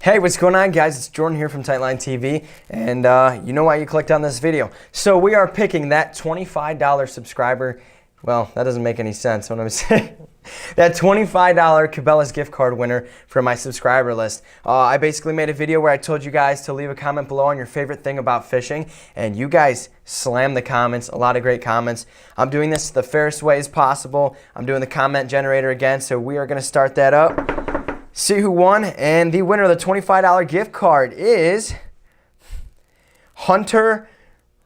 Hey, what's going on, guys? It's Jordan here from Tightlines TV, and you know why you clicked on this video. So we are picking that $25 subscriber. Well, that doesn't make any sense what I'm saying. That $25 Cabelas gift card winner from my subscriber list. I basically made a video where I told you guys to leave a comment below on your favorite thing about fishing, and you guys slammed the comments, a lot of great comments. I'm doing this the fairest way as possible. I'm doing the comment generator again, so we are going to start that up. See who won, and the winner of the $25 gift card is Hunter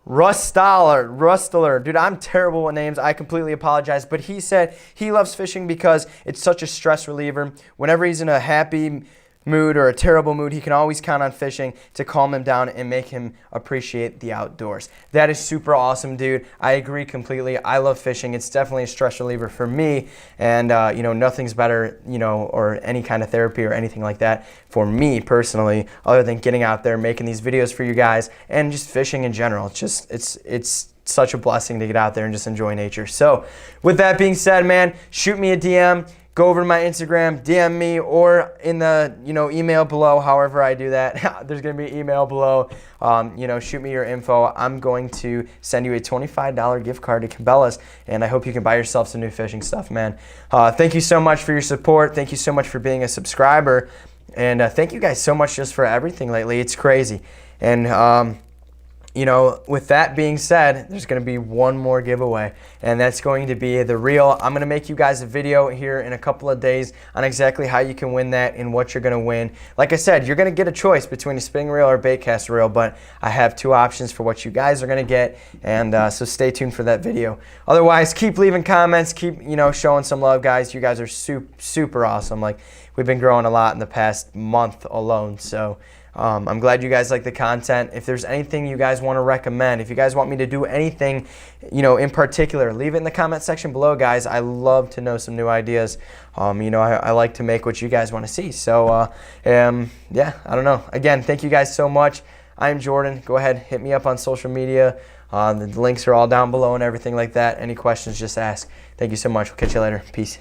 Rustler. Dude, I'm terrible with names. I completely apologize. But he said he loves fishing because it's such a stress reliever. Whenever he's in a happy mood or a terrible mood, he can always count on fishing to calm him down and make him appreciate the outdoors. That is super awesome, dude. I agree completely. I love fishing. It's definitely a stress reliever for me, and you know, nothing's better, you know, or any kind of therapy or anything like that for me personally, other than getting out there, making these videos for you guys, and just fishing in general. It's just it's such a blessing to get out there and just enjoy nature. So with that being said, man, shoot me a DM. Go over to my Instagram, DM me, or in the email below. However I do that, there's gonna be an email below. Shoot me your info. I'm going to send you a $25 gift card to Cabelas, and I hope you can buy yourself some new fishing stuff, man. Thank you so much for your support. Thank you so much for being a subscriber, and thank you guys so much just for everything lately. It's crazy, and with that being said, there's going to be one more giveaway, and that's going to be the reel. I'm going to make you guys a video here in a couple of days on exactly how you can win that and what you're going to win. Like I said, you're going to get a choice between a spinning reel or a bait cast reel, but I have two options for what you guys are going to get, and so stay tuned for that video. Otherwise, keep leaving comments, keep showing some love, guys. You guys are super awesome. Like, we've been growing a lot in the past month alone, so I'm glad you guys like the content. If there's anything you guys want to recommend, if you guys want me to do anything, in particular, leave it in the comment section below, guys. I love to know some new ideas. I like to make what you guys want to see. So, yeah, I don't know. Again, thank you guys so much. I'm Jordan. Go ahead, hit me up on social media. The links are all down below and everything like that. Any questions, just ask. Thank you so much. We'll catch you later. Peace.